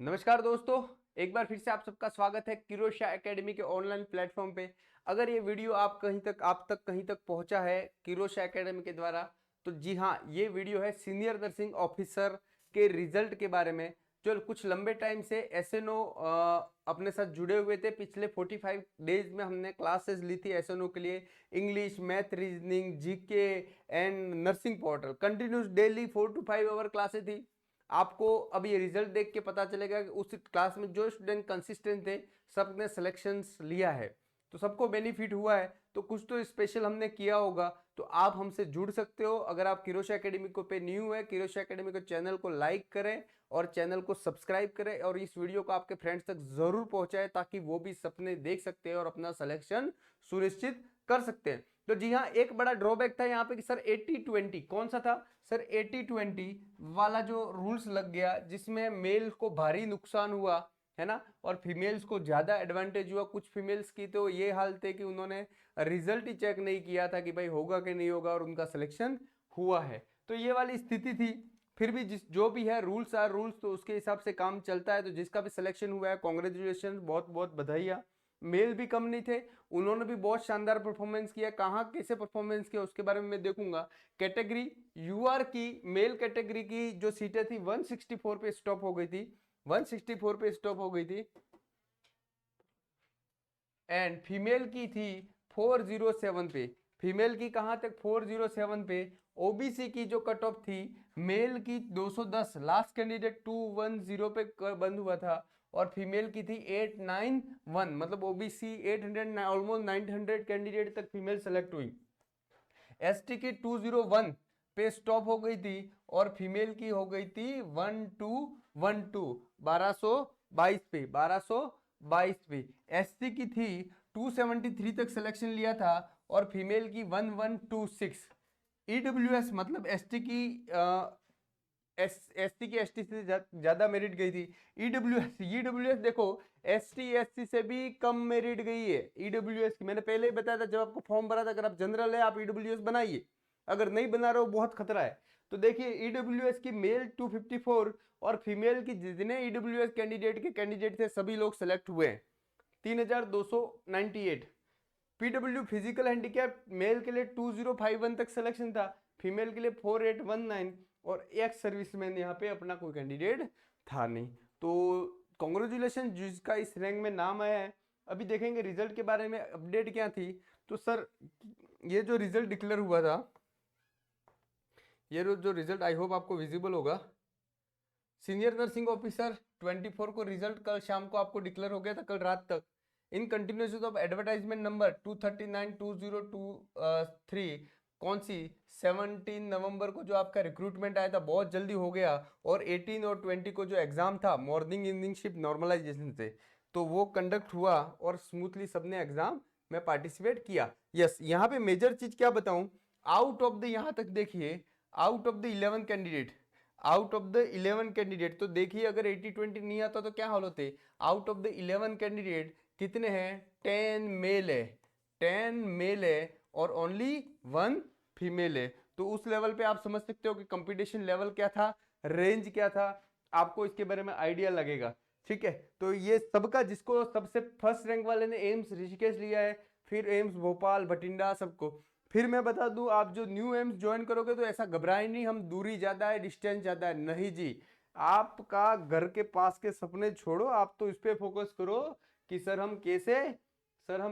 नमस्कार दोस्तों, एक बार फिर से आप सबका स्वागत है किरोशा एकेडमी के ऑनलाइन प्लेटफॉर्म पे। अगर ये वीडियो आप तक कहीं तक पहुंचा है किरोशा एकेडमी के द्वारा, तो जी हाँ, ये वीडियो है सीनियर नर्सिंग ऑफिसर के रिजल्ट के बारे में। जो कुछ लंबे टाइम से एसएनओ अपने साथ जुड़े हुए थे। पिछले 45 डेज में हमने क्लासेस ली थी एसएनओ के लिए। English, math, reasoning, GK and nursing portal continuous daily 4 to 5 hour classes थी। आपको अब ये रिजल्ट देख के पता चलेगा कि उस क्लास में जो स्टूडेंट कंसिस्टेंट थे सबने सिलेक्शंस लिया है, तो सबको बेनिफिट हुआ है। तो कुछ तो स्पेशल हमने किया होगा। तो आप हमसे जुड़ सकते हो। अगर आप किरोशा एकेडमी को पे न्यू है, किरोशा एकेडमी के चैनल को लाइक करें और चैनल को सब्सक्राइब करें और इस वीडियो को आपके फ्रेंड्स तक जरूर पहुंचाएं, ताकि वो भी सपने देख सकते हैं और अपना सिलेक्शन सुनिश्चित कर सकते हैं। तो जी हाँ, एक बड़ा ड्रॉबैक था यहाँ पे कि सर 80-20 कौन सा था सर? 80-20 वाला जो रूल्स लग गया, जिसमें मेल को भारी नुकसान हुआ है ना, और फीमेल्स को ज्यादा एडवांटेज हुआ। कुछ फीमेल्स की तो ये हाल थे कि उन्होंने रिजल्ट ही चेक नहीं किया था कि भाई होगा कि नहीं होगा, और उनका सिलेक्शन हुआ है। तो ये वाली स्थिति थी। फिर भी जिस जो भी है, रूल्स आर रूल्स, तो उसके हिसाब से काम चलता है। तो जिसका भी सिलेक्शन हुआ है, कॉन्ग्रेचुलेशन, बहुत बहुत बधाइयाँ। मेल भी कम नहीं थे, उन्होंने भी बहुत शानदार परफॉर्मेंस किया। कहाँ कैसे परफॉर्मेंस किया उसके बारे में मैं देखूंगा। कैटेगरी यूआर की, मेल कैटेगरी की जो सीटें थी 164 पे स्टॉप हो गई थी, 164 पे स्टॉप हो गई थी। एंड फीमेल की थी 407 पे। फीमेल की कहां तक? 407 पे। ओबीसी की जो कट ऑफ थी, मेल की 210, लास्ट कैंडिडेट 210 पे बंद हुआ था, और फीमेल की थी 891, मतलब ओबीसी 800, ऑलमोस्ट 900 कैंडिडेट तक फीमेल सेलेक्ट हुई। एसटी की 201 पे स्टॉप हो गई थी, और फीमेल की हो गई थी 1222 पे, 1222 पे। एससी की थी 273 तक सिलेक्शन लिया था, और फीमेल की 1126। ईडब्ल्यूएस मतलब एसटी की एसटी की एसटी से ज्यादा मेरिट गई थी। ईडब्ल्यूएस देखो, एसटी एससी से भी कम मेरिट गई है ईडब्ल्यूएस की। मैंने पहले ही बताया था जब आपको फॉर्म भरा था, अगर आप जनरल है आप ईडब्ल्यूएस बनाइए, अगर नहीं बना रहे हो बहुत खतरा है। तो देखिए, ईडब्ल्यूएस की मेल 254 और फीमेल की जितने ईडब्ल्यूएस कैंडिडेट थे सभी लोग सेलेक्ट हुए हैं, 3298। पीडब्ल्यू फिजिकल हैंडीकैप मेल के लिए 2051 तक सिलेक्शन था, फीमेल के लिए 4819, और एक्स सर्विसमैन यहाँ पे अपना कोई कैंडिडेट था नहीं। तो कॉन्ग्रेचुलेशन जिसका इस रैंक में नाम आया है। अभी देखेंगे रिजल्ट के बारे में अपडेट क्या थी। तो सर, ये जो रिजल्ट डिक्लेयर हुआ था, ये जो रिजल्ट, आई होप आपको विजिबल होगा। सीनियर नर्सिंग ऑफिसर 24 को रिजल्ट कल शाम को आपको डिक्लेयर हो गया था, कल रात तक। In continuation of advertisement number 2392023, कौन सी? 17 नवंबर को जो आपका रिक्रूटमेंट आया था, बहुत जल्दी हो गया। और 18 और 20 को जो एग्जाम था मॉर्निंग इवनिंग शिफ्ट नॉर्मलाइजेशन से, तो वो कंडक्ट हुआ और स्मूथली सबने एग्जाम में पार्टिसिपेट किया। यस, यहाँ पे मेजर चीज क्या बताऊं, आउट ऑफ द, यहाँ तक देखिए, out of the 11 candidate, out of the 11 candidate, तो देखिए अगर 80-20 नहीं आता तो क्या हाल होते। आउट ऑफ द 11 कैंडिडेट कितने हैं? 10 मेल है, 10 मेल है, और ओनली 1 फीमेल है। तो उस लेवल पे आप समझ सकते हो कि कंपटीशन लेवल क्या था, रेंज क्या था, आपको इसके बारे में आइडिया लगेगा। ठीक है, तो ये सबका, जिसको सबसे फर्स्ट रैंक वाले ने एम्स ऋषिकेश लिया है, फिर एम्स भोपाल, भटिंडा, सबको। फिर मैं बता दूं, आप जो न्यू एम्स ज्वाइन करोगे तो ऐसा घबराए नहीं, हम दूरी ज्यादा है, डिस्टेंस ज्यादा है, नहीं जी। आपका घर के पास के सपने छोड़ो, आप तो इस पे फोकस करो कि सर हम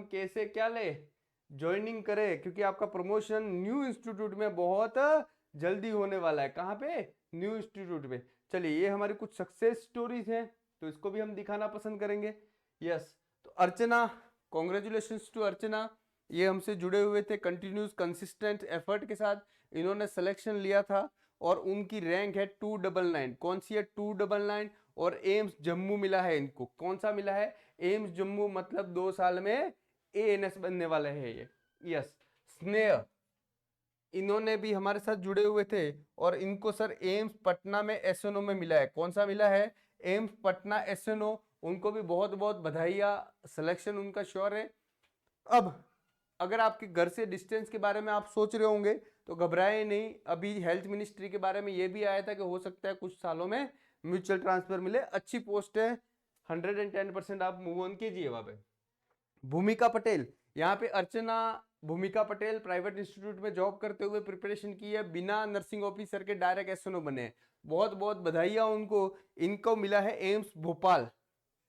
कैसे क्या ले ज्वाइनिंग करें, क्योंकि आपका प्रमोशन न्यू इंस्टीट्यूट में बहुत जल्दी होने वाला है। कहाँ पे? न्यू इंस्टीट्यूट पे। चलिए, ये हमारी कुछ सक्सेस स्टोरीज हैं, तो इसको भी हम दिखाना पसंद करेंगे। यस, तो अर्चना, कॉन्ग्रेचुलेशंस टू अर्चना। ये हमसे जुड़े हुए थे कंटिन्यूस कंसिस्टेंट एफर्ट के साथ, इन्होंने सिलेक्शन लिया था, और उनकी रैंक है 299। कौन सी है? 299। और एम्स जम्मू मिला है इनको। कौन सा मिला है? एम्स जम्मू, मतलब 2 साल में एएनएस बनने वाले हैं ये। यस, स्नेह, इन्होंने भी हमारे साथ जुड़े हुए थे, और इनको सर एम्स पटना में एसएनओ में मिला है। कौन सा मिला है? AIIMS Patna SNO. उनको भी बहुत बहुत बधाइयाँ, सिलेक्शन उनका श्योर है। अब अगर आपके घर से डिस्टेंस के बारे में आप सोच रहे होंगे तो घबराए नहीं, अभी हेल्थ मिनिस्ट्री के बारे में ये भी आया था कि हो सकता है कुछ सालों में म्यूचुअल ट्रांसफर मिले, अच्छी पोस्ट है, 110% आप मूव ऑन कीजिए वहां पे। भूमिका पटेल, यहाँ पे अर्चना भूमिका पटेल प्राइवेट इंस्टीट्यूट में जॉब करते हुए प्रिपरेशन की है, बिना नर्सिंग ऑफिसर के डायरेक्ट एसएनओ बने। बहुत बहुत बधाइयाँ उनको। इनको मिला है एम्स भोपाल,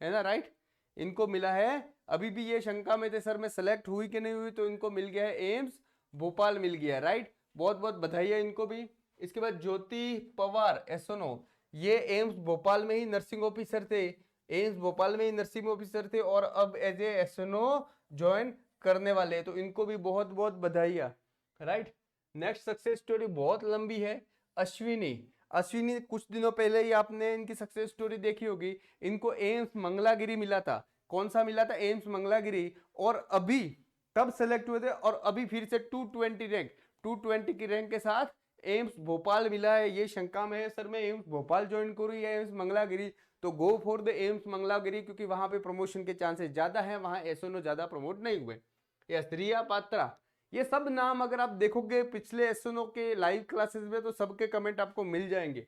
है ना, राइट। इनको मिला है, अभी भी ये शंका में थे सर मैं सेलेक्ट हुई कि नहीं हुई, तो इनको मिल गया है एम्स भोपाल मिल गया, राइट। बहुत बहुत बधाइयाँ इनको भी। इसके बाद ज्योति पवार एसएनओ, ये एम्स भोपाल में ही नर्सिंग ऑफिसर थे, एम्स भोपाल में ही नर्सिंग ऑफिसर थे और अब एज ए एसएनओ ज्वाइन करने वाले हैं, तो इनको भी बहुत बहुत बधाइयाँ, राइट। नेक्स्ट सक्सेस स्टोरी बहुत लंबी है। अश्विनी, अश्विनी कुछ दिनों पहले ही आपने इनकी सक्सेस स्टोरी देखी होगी। इनको एम्स मंगलागिरी मिला था। कौन सा मिला था? एम्स मंगलागिरी। और अभी तब सेलेक्ट हुए थे और अभी फिर से 220 रैंक, 220 की रैंक के साथ एम्स भोपाल मिला है। ये शंका में है सर मैं एम्स भोपाल ज्वाइन करूँ या एम्स मंगलागिरी, तो go for the AIIMS Mangalagiri, क्योंकि वहां पे प्रमोशन के चांसेस ज्यादा है, वहां एसओनो ज्यादा प्रमोट नहीं हुए। यस, रिया पात्रा, ये सब नाम अगर आप देखोगे पिछले एसओनो के लाइव क्लासेस में तो सबके कमेंट आपको मिल जाएंगे,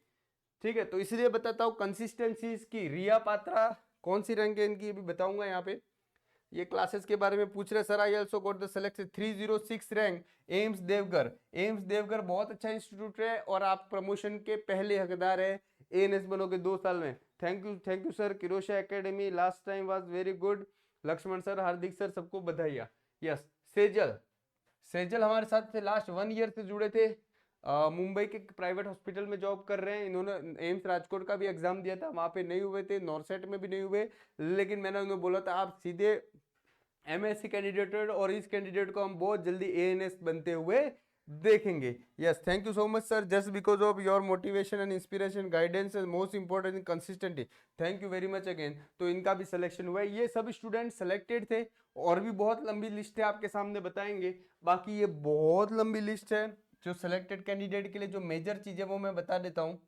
ठीक है। तो इसलिए बताता हूँ कंसिस्टेंसी इसकी। रिया पात्रा कौन सी रैंक है इनकी, अभी बताऊंगा यहाँ पे। ये क्लासेस के बारे में पूछ रहे sir, I also got the selection 306 rank AIIMS Deoghar. AIIMS Deoghar बहुत अच्छा इंस्टीट्यूट है और आप प्रमोशन के पहले हकदार है, एएनएस बनोगे 2 साल में। Thank you sir. Kirosha academy last time was very good. Lakshman sir, Hardik sir, सबको बधाइयाँ। यस, सेजल, सेजल हमारे साथ थे, लास्ट 1 ईयर से जुड़े थे। मुंबई के प्राइवेट हॉस्पिटल में जॉब कर रहे हैं। इन्होंने एम्स राजकोट का भी एग्जाम दिया था, वहां पे नहीं हुए थे, नॉर्सेट में भी नहीं हुए, लेकिन मैंने उन्हें बोला था आप सीधे एमएससी कैंडिडेट और इस कैंडिडेट को हम बहुत जल्दी एएनएस बनते हुए देखेंगे। Yes, thank you so much sir, just because of your motivation and inspiration guidance and most important consistently, thank you very much again. तो इनका भी सिलेक्शन हुआ है। ये सब स्टूडेंट सेलेक्टेड थे और भी बहुत लंबी लिस्ट है आपके सामने बताएंगे। बाकी ये बहुत लंबी लिस्ट है जो सिलेक्टेड कैंडिडेट के लिए जो मेजर चीज़ है वो मैं बता देता हूँ।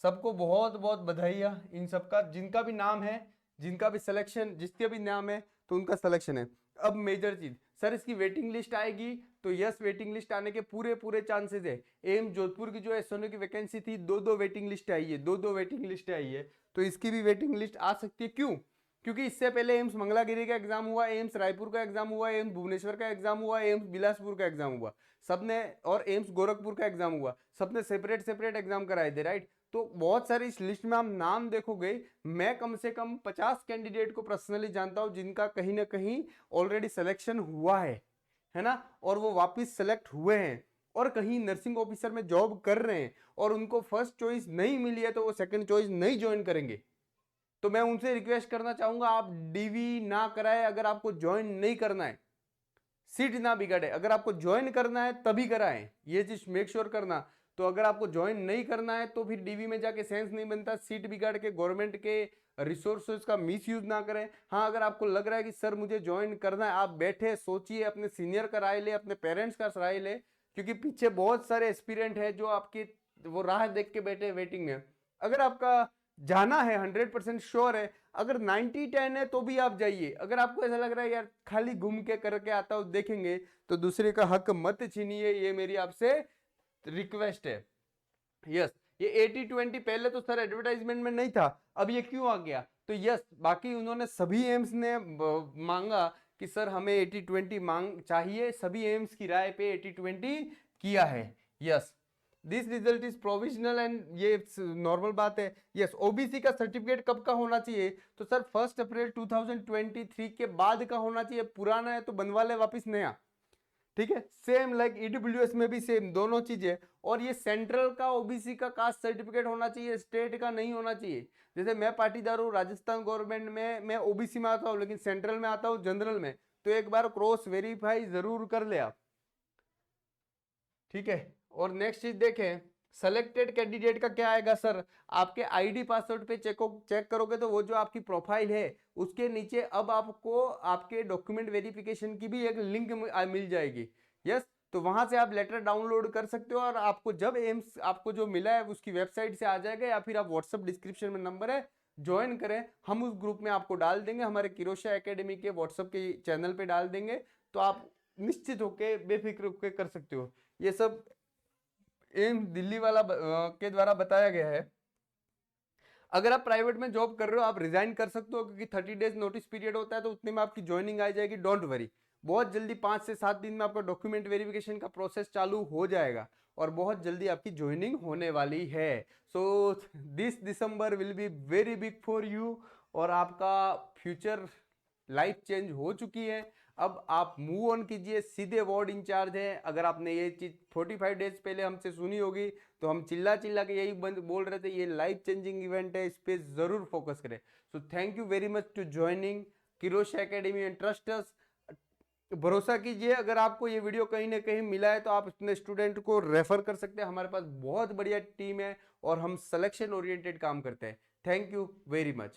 सबको बहुत बहुत बधाइयाँ इन सबका, जिनका भी नाम है, जिनका भी सिलेक्शन, जिसके भी नाम है तो उनका सिलेक्शन है। अब मेजर चीज सर, इसकी वेटिंग लिस्ट आएगी तो यस, वेटिंग लिस्ट आने के पूरे पूरे चांसेस है। एम्स जोधपुर की जो एसओनो की वैकेंसी थी, 2-2 वेटिंग लिस्ट आई है, 2-2 वेटिंग लिस्ट आई है, तो इसकी भी वेटिंग लिस्ट आ सकती है। क्यों? क्योंकि इससे पहले एम्स मंगलागिरी का एग्जाम हुआ, एम्स रायपुर का एग्जाम हुआ, एम्स भुवनेश्वर का एग्जाम हुआ, एम्स बिलासपुर का एग्जाम हुआ, सबने, और एम्स गोरखपुर का एग्जाम हुआ, सबने सेपरेट सेपरेट एग्जाम कराए थे, राइट। तो बहुत सारी इस लिस्ट में आप नाम देखोगे, मैं कम से कम 50 कैंडिडेट को पर्सनली जानता हूं जिनका कहीं ना कहीं ऑलरेडी सिलेक्शन हुआ है ना, और वो वापस सेलेक्ट हुए हैं और कहीं नर्सिंग ऑफिसर में जॉब कर रहे हैं और उनको फर्स्ट चॉइस नहीं मिली है तो वो सेकंड चॉइस नहीं ज्वाइन करेंगे। तो मैं उनसे रिक्वेस्ट करना चाहूंगा आप डीवी ना कराए, अगर आपको ज्वाइन नहीं करना है, सीट ना बिगड़े, अगर आपको ज्वाइन करना है तभी कराएं, ये चीज मेक श्योर करना। तो अगर आपको ज्वाइन नहीं करना है तो फिर डीवी में जाके सेंस नहीं बनता, सीट बिगाड़ के गवर्नमेंट के रिसोर्सेज का मिसयूज ना करें। हाँ, अगर आपको लग रहा है कि सर मुझे ज्वाइन करना है, आप बैठे सोचिए, अपने सीनियर का राय ले, अपने पेरेंट्स का राय ले, क्योंकि पीछे बहुत सारे एस्पिरेंट है जो आपकी वो राह देख के बैठे वेटिंग में। अगर आपका जाना है, 100% श्योर है, अगर 90-10 है तो भी आप जाइए। अगर आपको ऐसा लग रहा है यार खाली घूम के करके आता हूं देखेंगे, तो दूसरे का हक मत छीनिए, ये मेरी आपसे रिक्वेस्ट है। यस, ये 80-20 पहले तो सर एडवर्टाइजमेंट में नहीं था, अब ये क्यों आ गया? तो यस, बाकी उन्होंने सभी एम्स ने मांगा कि सर हमें 80-20 मांग चाहिए, सभी एम्स की राय पे 80-20 किया है। Yes, this result is provisional and ये नॉर्मल बात है। यस, ओबीसी का सर्टिफिकेट कब का होना चाहिए? तो सर 1 अप्रैल 2023 के बाद का होना चाहिए, पुराना है तो बनवा ले वापिस नया, ठीक है। सेम लाइक ईडब्ल्यूएस में भी सेम दोनों चीजें। और ये सेंट्रल का ओबीसी का कास्ट सर्टिफिकेट होना चाहिए, स्टेट का नहीं होना चाहिए। जैसे मैं पाटीदार हूँ, राजस्थान गवर्नमेंट में मैं ओबीसी में आता हूँ लेकिन सेंट्रल में आता हूँ जनरल में, तो एक बार क्रॉस वेरीफाई जरूर कर ले आप, ठीक है। और नेक्स्ट चीज देखें, सेलेक्टेड कैंडिडेट का क्या आएगा सर, आपके आईडी पासवर्ड पे चेक करोगे तो वो जो आपकी प्रोफाइल है उसके नीचे अब आपको आपके डॉक्यूमेंट वेरिफिकेशन की भी एक लिंक मिल जाएगी। यस, तो वहां से आप लेटर डाउनलोड कर सकते हो और आपको जब एम्स आपको जो मिला है उसकी वेबसाइट से आ जाएगा, या फिर आप व्हाट्सएप डिस्क्रिप्शन में नंबर है, ज्वाइन करें, हम उस ग्रुप में आपको डाल देंगे, हमारे किरोशा एकेडमी के व्हाट्सएप के चैनल पे डाल देंगे, तो आप निश्चित होके बेफिक्र होके कर सकते हो। ये सब एम्स दिल्ली वाला के द्वारा बताया गया है। अगर आप प्राइवेट में जॉब कर रहे हो आप रिजाइन कर सकते हो, क्योंकि 30 डेज नोटिस पीरियड होता है, तो उतने में आपकी ज्वाइनिंग आ जाएगी। डोंट वरी, बहुत जल्दी 5 से 7 दिन में आपका डॉक्यूमेंट वेरिफिकेशन का प्रोसेस चालू हो जाएगा और बहुत जल्दी आपकी ज्वाइनिंग होने वाली है। So this December will be very big for you और आपका फ्यूचर लाइफ चेंज हो चुकी है। अब आप मूव ऑन कीजिए, सीधे वार्ड इंचार्ज हैं। अगर आपने ये चीज 45 डेज पहले हमसे सुनी होगी तो हम चिल्ला चिल्ला के यही बोल रहे थे, ये लाइफ चेंजिंग इवेंट है, इस पे जरूर फोकस करें। So thank you very much to joining Kirosh academy and trust us. भरोसा कीजिए, अगर आपको ये वीडियो कहीं ना कहीं मिला है तो आप अपने स्टूडेंट को रेफर कर सकते हैं। हमारे पास बहुत बढ़िया टीम है और हम सिलेक्शन ओरिएंटेड काम करते हैं। Thank you very much.